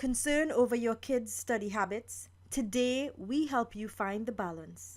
Concern over your kids' study habits? Today, we help you find the balance.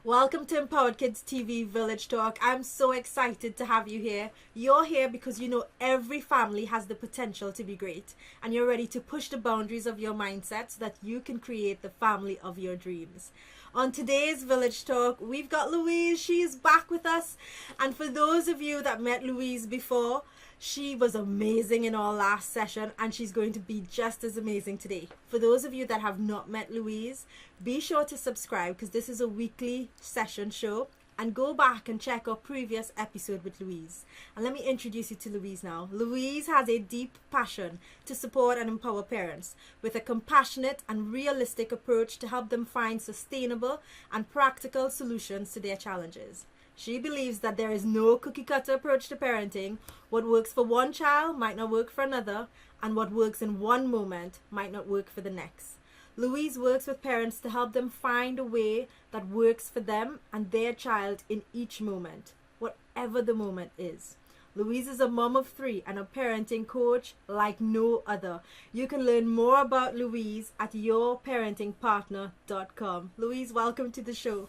Welcome to Empowered Kids TV Village Talk. I'm so excited to have you here. You're here because you know every family has the potential to be great, and you're ready to push the boundaries of your mindset so that you can create the family of your dreams. On today's Village Talk, we've got Louise. She's back with us. And for those of you that met Louise before, she was amazing in our last session, and she's going to be just as amazing today. For those of you that have not met Louise, be sure to subscribe because this is a weekly session show, and go back and check our previous episode with Louise. And let me introduce you to Louise now. Louise has a deep passion to support and empower parents with a compassionate and realistic approach to help them find sustainable and practical solutions to their challenges. She believes that there is no cookie-cutter approach to parenting. What works for one child might not work for another, and what works in one moment might not work for the next. Louise works with parents to help them find a way that works for them and their child in each moment, whatever the moment is. Louise is a mom of 3 and a parenting coach like no other. You can learn more about Louise at yourparentingpartner.com. Louise, welcome to the show.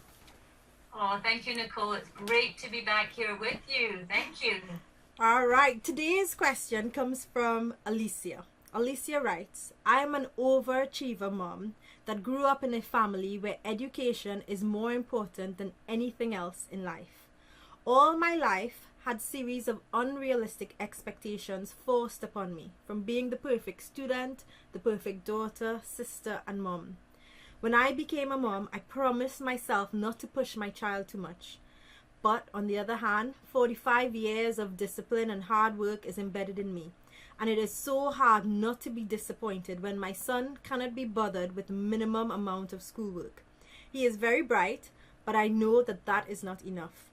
Oh, thank you, Nicole. It's great to be back here with you. Thank you. All right. Today's question comes from Alicia. Alicia writes, I am an overachiever mom that grew up in a family where education is more important than anything else in life. All my life had series of unrealistic expectations forced upon me, from being the perfect student, the perfect daughter, sister, and mom. When I became a mom, I promised myself not to push my child too much. But on the other hand, 45 years of discipline and hard work is embedded in me. And it is so hard not to be disappointed when my son cannot be bothered with the minimum amount of schoolwork. He is very bright, but I know that that is not enough.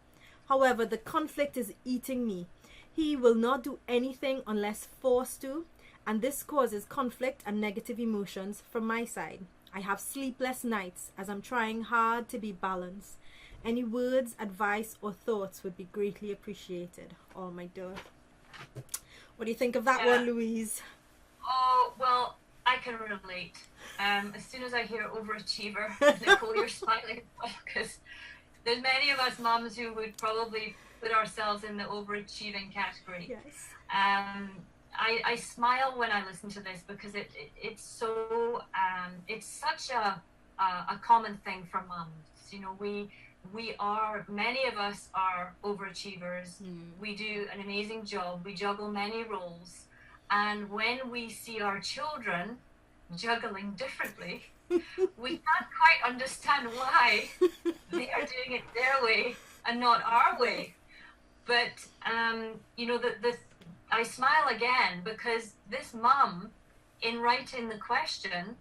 However, the conflict is eating me. He will not do anything unless forced to, and this causes conflict and negative emotions from my side. I have sleepless nights as I'm trying hard to be balanced. Any words, advice, or thoughts would be greatly appreciated. Oh my God. What do you think of that one, Louise? Oh, well, I can relate. As soon as I hear overachiever, Nicole, you're smiling because there's many of us moms who would probably put ourselves in the overachieving category. Yes. I smile when I listen to this because it's so it's such a common thing for moms. You know, many of us are overachievers. We do an amazing job. We juggle many roles, and when we see our children juggling differently, we can't quite understand why they are doing it their way and not our way. But you know, I smile again because this mum, in writing the question,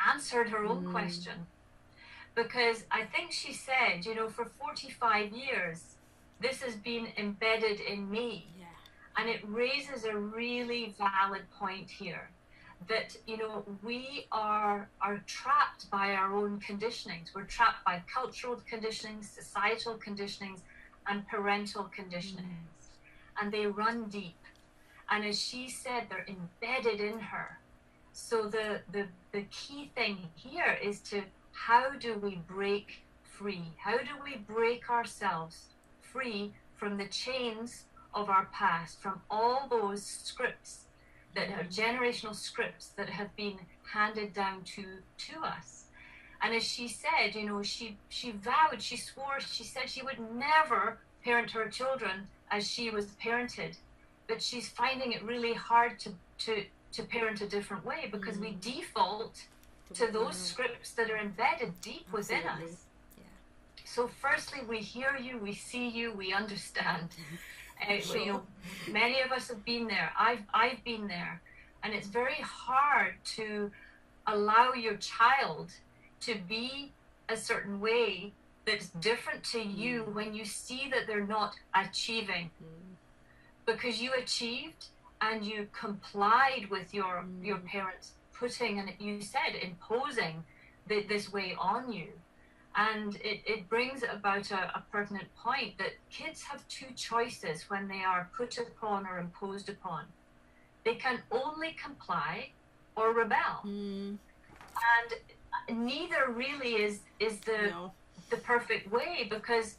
answered her own question. Because I think she said, you know, for 45 years, this has been embedded in me. Yeah. And it raises a really valid point here that, you know, we are trapped by our own conditionings. We're trapped by cultural conditionings, societal conditionings, and parental conditionings. And they run deep. And as she said, they're embedded in her. So the key thing here is how do we break free? How do we break ourselves free from the chains of our past, from all those scripts that are generational scripts that have been handed down to us? And as she said, you know, she vowed, she swore, she said she would never parent her children as she was parented. But she's finding it really hard to parent a different way because we default to those scripts that are embedded deep within us. Yeah. So firstly, we hear you, we see you, we understand. Sure. You know, many of us have been there. I've been there. And it's very hard to allow your child to be a certain way that's different to you when you see that they're not achieving. Because you achieved and you complied with your parents putting, and you said, imposing this way on you. And it brings about a pertinent point that kids have two choices when they are put upon or imposed upon. They can only comply or rebel. And neither really is the perfect way, because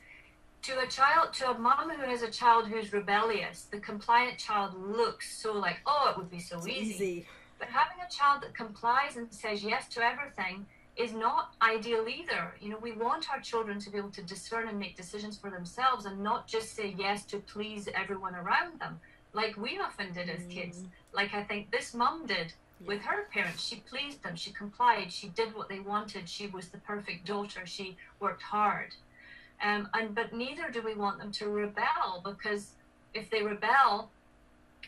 to a mom who has a child who's rebellious, the compliant child looks so like, oh, it would be so easy. But having a child that complies and says yes to everything is not ideal either. You know, we want our children to be able to discern and make decisions for themselves and not just say yes to please everyone around them, like we often did as kids. Like I think this mum did with her parents. She pleased them, she complied, she did what they wanted, she was the perfect daughter, she worked hard. But neither do we want them to rebel, because if they rebel,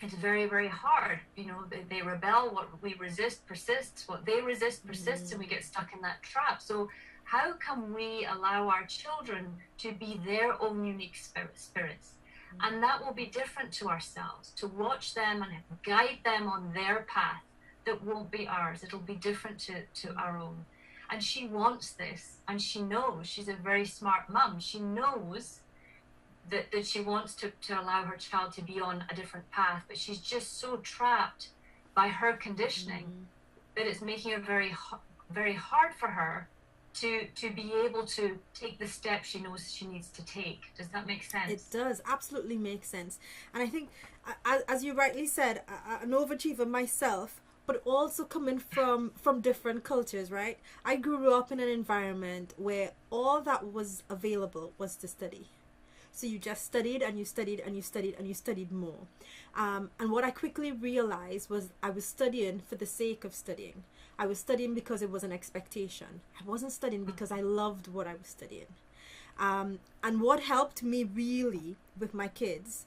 it's very, very hard. You know, they rebel, what we resist persists, what they resist persists, and we get stuck in that trap. So how can we allow our children to be their own unique spirits? And that will be different to ourselves, to watch them and guide them on their path that won't be ours. It'll be different to our own. And she wants this, and she knows. She's a very smart mum. She knows that she wants to allow her child to be on a different path, but she's just so trapped by her conditioning that it's making it very, very hard for her to be able to take the steps she knows she needs to take. Does that make sense? It does absolutely make sense. And I think, as you rightly said, an overachiever myself, but also coming from different cultures, right? I grew up in an environment where all that was available was to study. So you just studied and you studied and you studied and you studied more. And what I quickly realized was I was studying for the sake of studying. I was studying because it was an expectation. I wasn't studying because I loved what I was studying. And what helped me really with my kids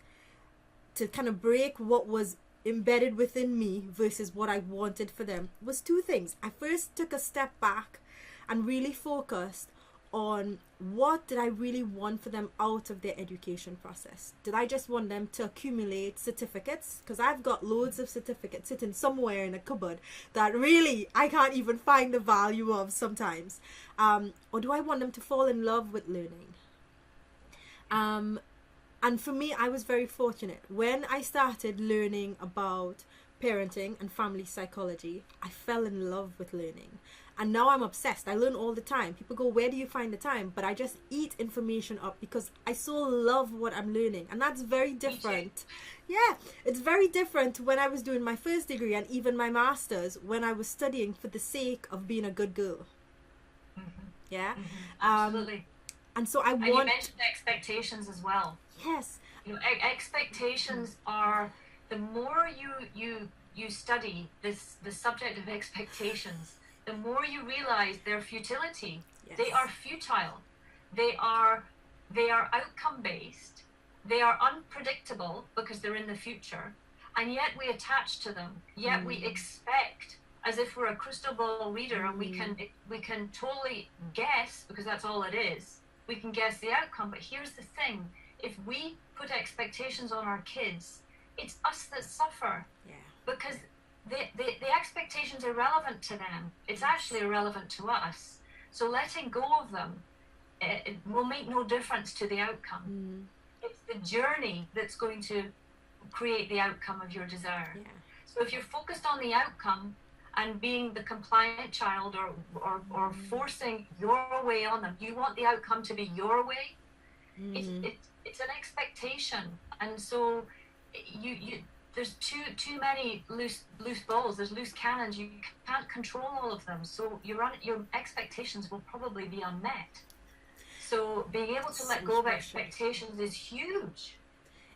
to kind of break what was embedded within me versus what I wanted for them was two things. I first took a step back and really focused on what did I really want for them out of their education process. Did I just want them to accumulate certificates? Because I've got loads of certificates sitting somewhere in a cupboard that really I can't even find the value of sometimes. Or do I want them to fall in love with learning? And for me, I was very fortunate. When I started learning about parenting and family psychology, I fell in love with learning. And now I'm obsessed. I learn all the time. People go, where do you find the time? But I just eat information up because I so love what I'm learning. And that's very different. Yeah, it's very different when I was doing my first degree and even my master's, when I was studying for the sake of being a good girl. Yeah? Absolutely. And so you mentioned expectations as well. Yes. You know, expectations are, the more you study the subject of expectations, the more you realize their futility. Yes. They are futile. They are outcome based. They are unpredictable because they're in the future, and yet we attach to them. Yet we expect, as if we're a crystal ball reader, and we can totally guess, because that's all it is. We can guess the outcome. But here's the thing: if we put expectations on our kids, it's us that suffer. Yeah. Because the expectations are relevant to them. It's actually irrelevant to us. So letting go of them, it will make no difference to the outcome. It's the journey that's going to create the outcome of your desire. Yeah. So if you're focused on the outcome and being the compliant child or forcing your way on them, you want the outcome to be your way. It's an expectation, and so you there's too many loose balls. There's loose cannons. You can't control all of them. So your expectations will probably be unmet. So being able to let go of expectations is huge.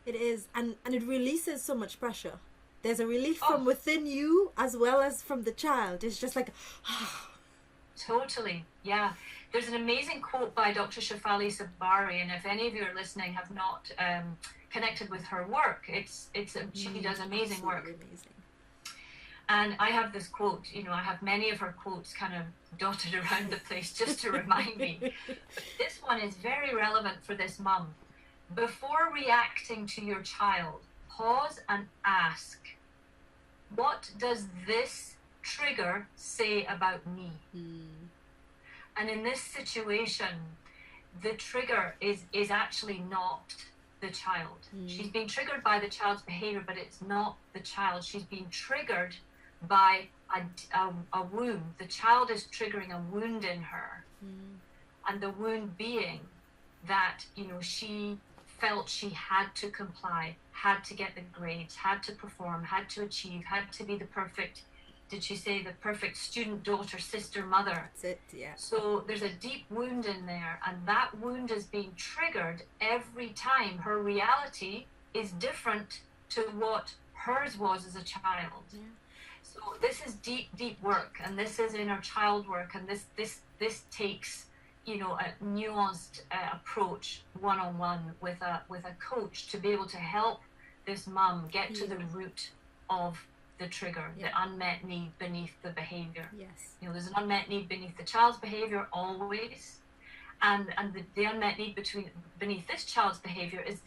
It is, and it releases so much pressure. There's a relief from within you as well as from the child. It's just like, Totally, yeah. There's an amazing quote by Dr. Shefali Sabari, and if any of you are listening have not connected with her work, she does amazing work. Amazing. And I have this quote, you know, I have many of her quotes kind of dotted around the place just to remind me. But this one is very relevant for this mum. Before reacting to your child, pause and ask, what does this trigger say about me? And in this situation, the trigger is actually not the child. She's being triggered by the child's behavior, but it's not the child. She's being triggered by a wound. The child is triggering a wound in her. And the wound being that, you know, she felt she had to comply, had to get the grades, had to perform, had to achieve, had to be the perfect, did she say the perfect student, daughter, sister, mother? That's it, yeah. So there's a deep wound in there, and that wound is being triggered every time. Her reality is different to what hers was as a child. Yeah. So this is deep work, and this is inner child work, and this takes, you know, a nuanced approach one-on-one with a coach to be able to help this mum get to the root of the trigger, the unmet need beneath the behavior. Yes. You know, there's an unmet need beneath the child's behavior always, and the unmet need beneath this child's behavior is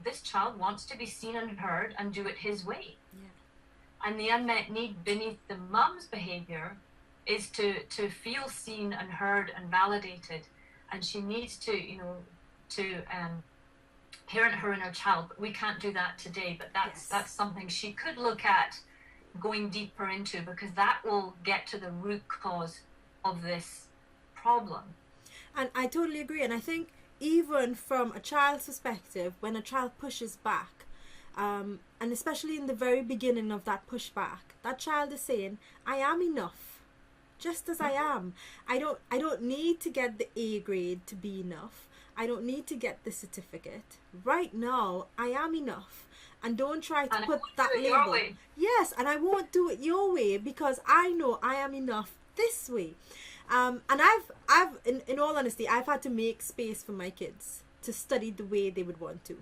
this child wants to be seen and heard and do it his way. Yeah. And the unmet need beneath the mum's behavior is to feel seen and heard and validated, and she needs to, you know, to parent her inner child. But we can't do that today, but that's something she could look at going deeper into, because that will get to the root cause of this problem. And I totally agree. And I think even from a child's perspective, when a child pushes back, and especially in the very beginning of that pushback, that child is saying, I am enough just as I am. I don't need to get the A grade to be enough. I don't need to get the certificate. Right now, I am enough. And don't try to put that label. Yes, and I won't do it your way, because I know I am enough this way. And I've in all honesty, I've had to make space for my kids to study the way they would want to.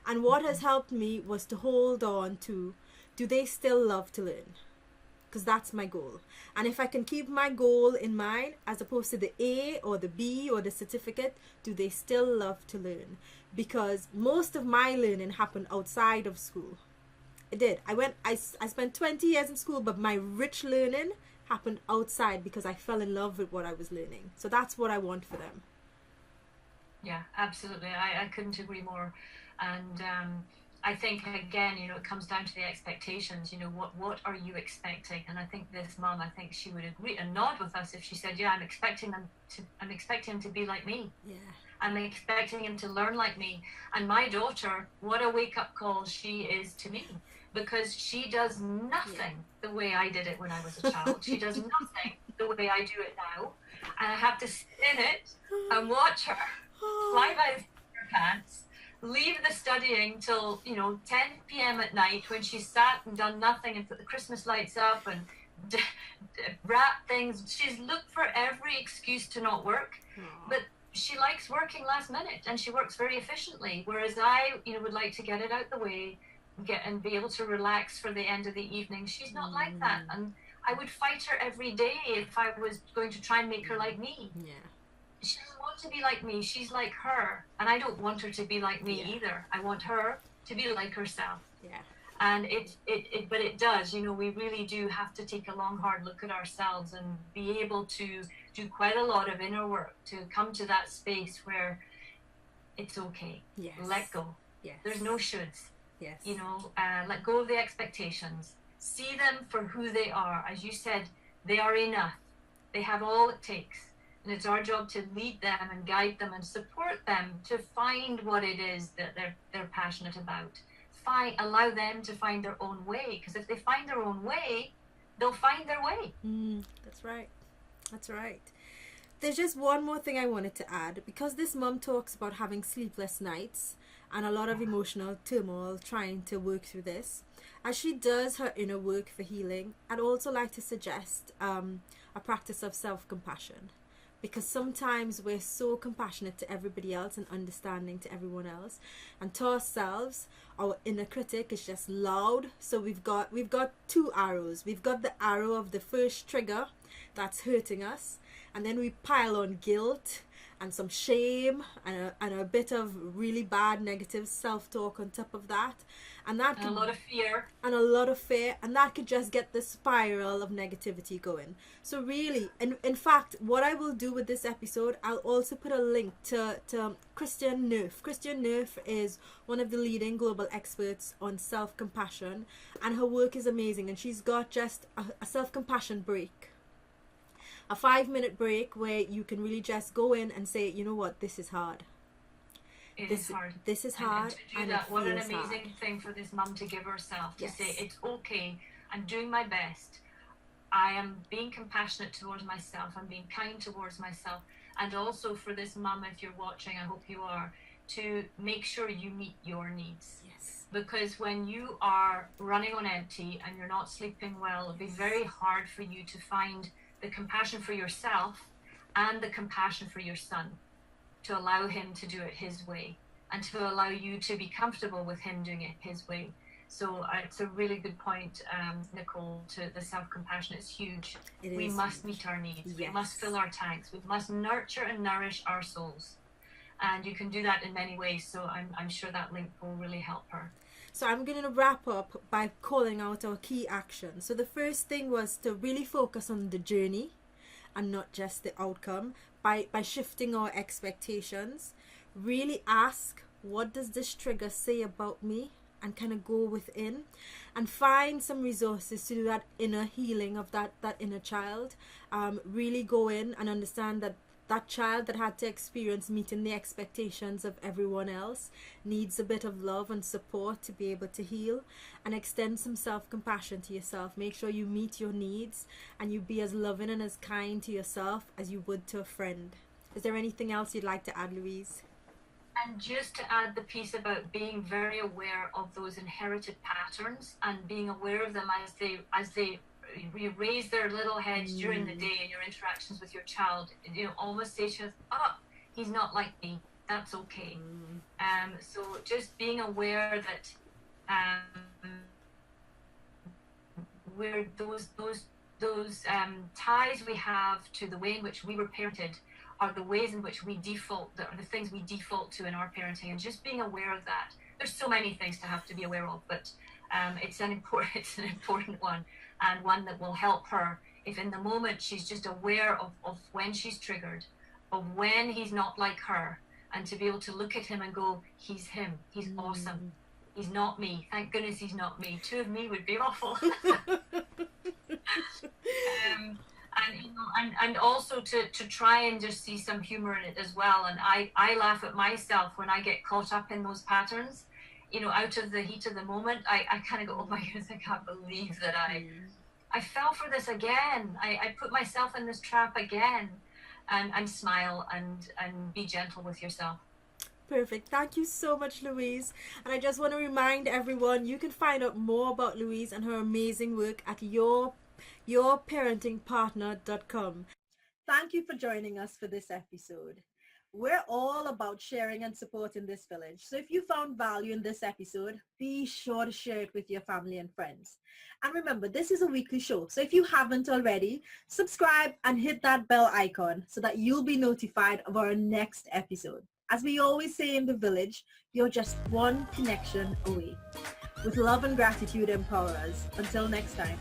And what has helped me was to hold on to, do they still love to learn? Because that's my goal. And if I can keep my goal in mind, as opposed to the A or the B or the certificate, do they still love to learn? Because most of my learning happened outside of school. It did. I spent 20 years in school, but my rich learning happened outside because I fell in love with what I was learning. So that's what I want for them. Yeah, absolutely. I couldn't agree more. And I think, again, you know, it comes down to the expectations. You know, what are you expecting? And I think this mum, I think she would agree and nod with us if she said, yeah, I'm expecting him to be like me. Yeah. I'm expecting him to learn like me. And my daughter, what a wake-up call she is to me, because she does nothing the way I did it when I was a child. She does nothing the way I do it now. And I have to sit in it and watch her fly by the seat of her pants, leave the studying till, you know, 10 p.m. at night, when she sat and done nothing and put the Christmas lights up and wrap things. She's looked for every excuse to not work. But she likes working last minute, and she works very efficiently, whereas I, you know, would like to get it out the way, and be able to relax for the end of the evening. She's not like that, and I would fight her every day if I was going to try and make her like me. Yeah. She doesn't want to be like me. She's like her, and I don't want her to be like me either. I want her to be like herself. Yeah. And but it does, you know, we really do have to take a long, hard look at ourselves and be able to do quite a lot of inner work to come to that space where it's okay. Yes. Let go. Yes. There's no shoulds. Yes. You know, let go of the expectations. See them for who they are. As you said, they are enough. They have all it takes. And it's our job to lead them and guide them and support them to find what it is that they're passionate about. Allow them to find their own way, because if they find their own way, they'll find their way. That's right. That's right. There's just one more thing I wanted to add, because this mum talks about having sleepless nights and a lot of emotional turmoil trying to work through this. As she does her inner work for healing, I'd also like to suggest a practice of self-compassion. Because sometimes we're so compassionate to everybody else and understanding to everyone else, and to ourselves, our inner critic is just loud. So we've got two arrows. We've got the arrow of the first trigger that's hurting us, and then we pile on guilt and some shame and a bit of really bad negative self-talk on top of that, and that And a lot of fear. And a lot of fear, and that could just get the spiral of negativity going. So really, in fact, what I will do with this episode, I'll also put a link to Christian Neff. Christian Neff is one of the leading global experts on self-compassion, and her work is amazing, and she's got just a self-compassion break, a 5-minute break where you can really just go in and say, you know what, this is hard. This is hard. This is hard. And to do that, what an amazing thing for this mum to give herself, to say, it's okay, I'm doing my best. I am being compassionate towards myself. I'm being kind towards myself. And also for this mum, if you're watching, I hope you are, to make sure you meet your needs. Yes. Because when you are running on empty and you're not sleeping well, it'll be very hard for you to find the compassion for yourself and the compassion for your son, to allow him to do it his way and to allow you to be comfortable with him doing it his way. So it's a really good point, Nicole, to the self-compassion. It's huge. We must meet our needs. Yes. We must fill our tanks. We must nurture and nourish our souls. And you can do that in many ways. So I'm sure that link will really help her. So I'm going to wrap up by calling out our key actions. So the first thing was to really focus on the journey and not just the outcome. By shifting our expectations, really ask, what does this trigger say about me? And kind of go within and find some resources to do that inner healing of that inner child. Really go in and understand that child that had to experience meeting the expectations of everyone else needs a bit of love and support to be able to heal, and extend some self-compassion to yourself. Make sure you meet your needs and you be as loving and as kind to yourself as you would to a friend. Is there anything else you'd like to add, Louise? And just to add the piece about being very aware of those inherited patterns and being aware of them as they raise their little heads during the day in your interactions with your child, almost say to yourself, he's not like me, that's okay. So just being aware that where those ties we have to the way in which we were parented are the ways in which we default, the things we default to in our parenting, and just being aware of that. There's so many things to have to be aware of, but it's an important one, and one that will help her if in the moment she's just aware of when she's triggered, of when he's not like her, and to be able to look at him and go, he's him, he's awesome, he's not me, thank goodness he's not me, two of me would be awful. And also to try and just see some humor in it as well. And I laugh at myself when I get caught up in those patterns, out of the heat of the moment. I kind of go, oh my goodness, I can't believe that I fell for this again. I put myself in this trap again. And smile and be gentle with yourself. Perfect. Thank you so much, Louise. And I just want to remind everyone, you can find out more about Louise and her amazing work at yourparentingpartner.com. Thank you for joining us for this episode. We're all about sharing and supporting this village. So if you found value in this episode, be sure to share it with your family and friends. And remember, this is a weekly show. So if you haven't already, subscribe and hit that bell icon so that you'll be notified of our next episode. As we always say in the village, you're just one connection away. With love and gratitude, empower us. Until next time.